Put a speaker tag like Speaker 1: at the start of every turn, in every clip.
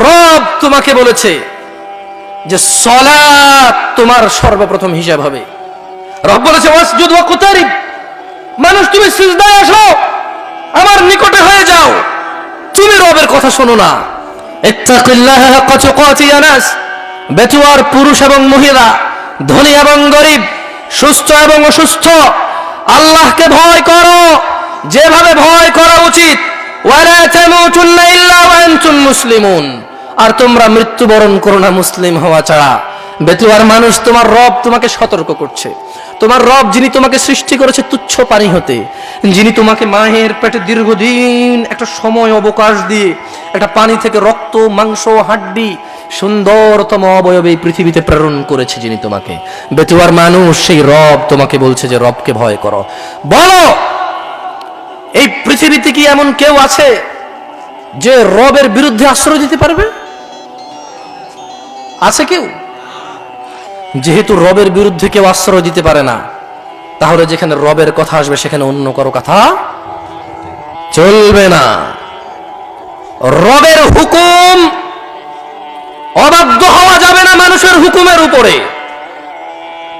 Speaker 1: রব তোমাকে বলেছে যে সালাত তোমার সর্বপ্রথম হিসাব হবে। রব বলেছে ওয়াসজুদ ওয়াকতারিব, মানুষ তুমি সিজদায় আসো, আমার নিকটে হয়ে যাও। তুমি রবের কথা শোনো না। ইত্তাকিল্লাহ হাক্কা তুকাতি ইয়া নাস, বেতুয়ার পুরুষ এবং মহিলা, ধনী এবং গরিব, সুস্থ এবং অসুস্থ, আল্লাহকে ভয় করো যেভাবে ভয় করা উচিত। ওয়ালা তামুতুন্না ইল্লা ওয়া আনতুম মুসলিমুন, আর তোমরা মৃত্যুবরণ করো না মুসলিম হওয়া ছাড়া। বেতুয়ার মানুষ, তোমার রব তোমাকে সতর্ক করছে। তোমার রব যিনি তোমাকে সৃষ্টি করেছে তুচ্ছ পানি হতে, যিনি তোমাকে মায়ের পেটে দীর্ঘদিন একটা সময় অবকাশ দিয়ে একটা পানি থেকে রক্ত মাংস হাড্ডি সুন্দরতম অবয়বে এই পৃথিবীতে প্রেরণ করেছে, যিনি তোমাকে, বেতুয়ার মানুষ, সেই রব তোমাকে বলছে যে রবকে ভয় করো। বলো, এই পৃথিবীতে কি এমন কেউ আছে যে রবের বিরুদ্ধে আশ্রয় দিতে পারবে? আছে কেউ? যেহেতু রবের বিরুদ্ধে কেউ আশ্রয় দিতে পারে না, তাহলে যেখানে রবের কথা আসবে সেখানে অন্য কারো কথা চলবে না। রবের হুকুম অবাধ্য হওয়া যাবে না মানুষের হুকুমের উপরে।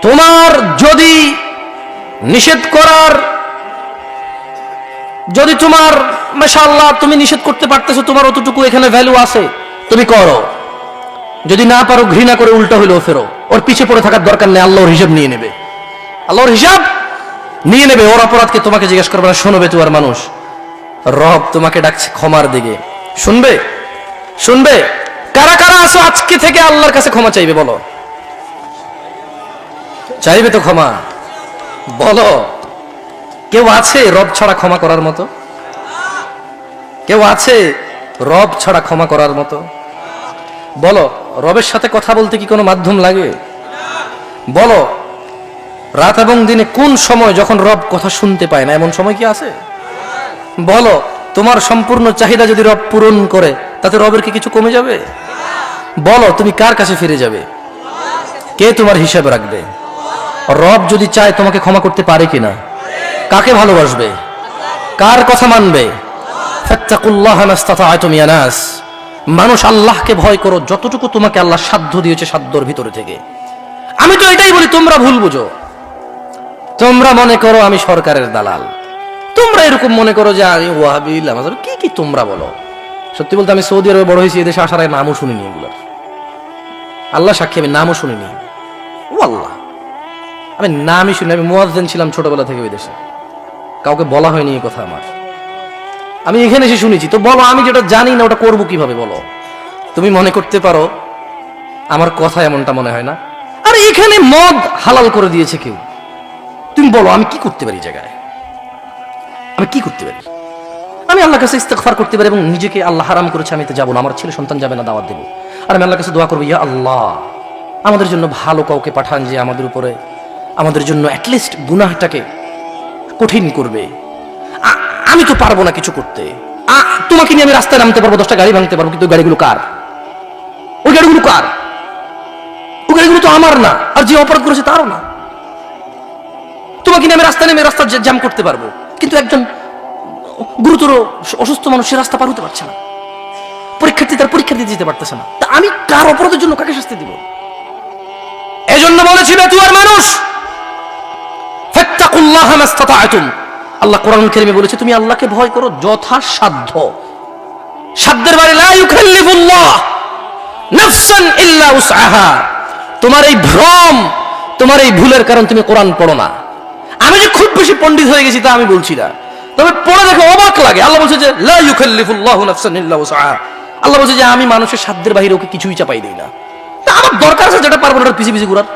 Speaker 1: তোমার যদি নিষেধ করার, যদি তোমার মাশাআল্লাহ তুমি নিষেধ করতে পারতেছো, তোমার অতটুকু এখানে ভ্যালু আছে, তুমি করো। যদি না পারো ঘৃণা করে উল্টা হইলেও ফেরো, ওর পিছে পড়ে থাকার দরকার নেই। আল্লাহর হিসাব নিয়ে নেবে, আল্লাহর হিসাব নিয়ে নেবে। ওর অপরাধকে তোমাকে জিজ্ঞেস করবে না। শোনো বেতুয়ার মানুষ, রব তোমাকে ডাকছে ক্ষমার দিকে। শুনবে? শুনবে? কারা কারা আছো আজকে থেকে আল্লাহর কাছে ক্ষমা চাইবে? বলো, চাইবে তো ক্ষমা? বলো, কেউ আছে রব ছাড়া ক্ষমা করার মতো? কেউ আছে রব ছাড়া ক্ষমা করার মতো? বলো, রবের সাথে কথা বলতে কি কোনো মাধ্যম লাগে? বলো, রাত এবং দিনে কোন সময় যখন রব কথা শুনতে পায় না, এমন সময় কি আছে? বলো, তোমার সম্পূর্ণ চাহিদা যদি রব পূরণ করে, তাতে রবের কি কিছু কমে যাবে? বলো, তুমি কার কাছে ফিরে যাবে? কে তোমার হিসাব রাখবে? রব যদি চায় তোমাকে ক্ষমা করতে পারে কিনা? কাকে ভালোবাসবে? কার কথা মানবে? ফাত্তাকুল্লাহ মাস্তাতা'তুম ইয়া নাস, মানুষ আল্লাহকে ভয় করো যতটুকু তোমাকে আল্লাহ সাধ্য দিয়েছে, সাধ্যর ভিতরে থেকে। আমি তো এটাই বলি, তোমরা ভুল বুঝো। তোমরা মনে করো আমি সরকারের দালাল, তোমরা এরকম মনে করো যে আমি ওয়াহাবি লামাজ, কি কি তোমরা বলো। সত্যি বলতে আমি সৌদি আরবে বড় হয়েছি, এদেশে আসার আগে নামও শুনিনি এগুলোর। আল্লাহ সাক্ষী, আমি নামও শুনিনি। ও আল্লাহ, আমি নামই শুনি। আমি মুয়াজ্জিন ছিলাম ছোটবেলা থেকে ওই দেশে, কাউকে বলা হয়নি এই কথা আমার। আমি এখানে এসে শুনেছি। তো বলো, আমি যেটা জানি না ওটা করবো কিভাবে? বলো, তুমি মনে করতে পারো আমার কথা এমনটা মনে হয় না? আর এখানে মদ হালাল করে দিয়েছে কেউ, তুমি বলো আমি কি করতে পারি? জায়গায় আমি কি করতে পারি? আমি আল্লাহর কাছে ইস্তেগফার করতে পারি এবং নিজেকে আল্লাহ হারাম করেছে আমি তো যাবো না, আমার ছেলে সন্তান যাবে না, দাওয়াত দেবো। আর আমি আল্লাহর কাছে দোয়া করবো, ইয়া আল্লাহ আমাদের জন্য ভালো কাউকে পাঠান যে আমাদের উপরে, আমাদের জন্য অ্যাটলিস্ট গুনাহটাকে কঠিন করবে। আমি তো পারবো না কিছু করতে। তোমাকে নিয়ে আমি রাস্তায় নামতে পারবো, 10টা গাড়ি ভাঙতে পারবো, কিন্তু ওই গাড়িগুলো কার? ওই গাড়িগুলো কার? ওই গাড়িগুলো তো আমার না, আর যে অপরাধ করেছে তারও না। তোমাকে নিয়ে আমি রাস্তায় নেমে রাস্তা জ্যাম করতে পারবো, কিন্তু একজন গুরুতর অসুস্থ মানুষ সে রাস্তা পার হতে পারছে না, পরীক্ষার্থী তার পরীক্ষা দিতে যেতে পারতেছে না। তা আমি কার অপরাধের জন্য কাকে শাস্তি দিব? এজন্য বলেছি বেতুয়ার মানুষ, ফাত্তাকুল্লাহ মাস্তাতা'তুম। আল্লাহ কোরআনুল কারীমে বলেছে তুমি আল্লাহকে ভয় করো যথাসাধ্য। সাধ্যের বাইরে লা ইউকাল্লিফুল্লাহ নাফসান ইল্লা উসআহা। তোমার এই ভ্রম, তোমার এই ভুলের কারণ তুমি কোরআন পড়ো না। আমি যে খুব বেশি পণ্ডিত হয়ে গেছি তা আমি বলছি না, তবে পড়ে দেখে অবাক লাগে। আল্লাহ বলছে যে লা ইউকাল্লিফুল্লাহু নাফসান ইল্লা উসআহা। আল্লাহ বলছে যে আমি মানুষের সাধ্যের বাইরে ওকে কিছুই চাপাই দেই না। তা আমার দরকার আছে যেটা পারবো না পিছে পিছে ঘুরার।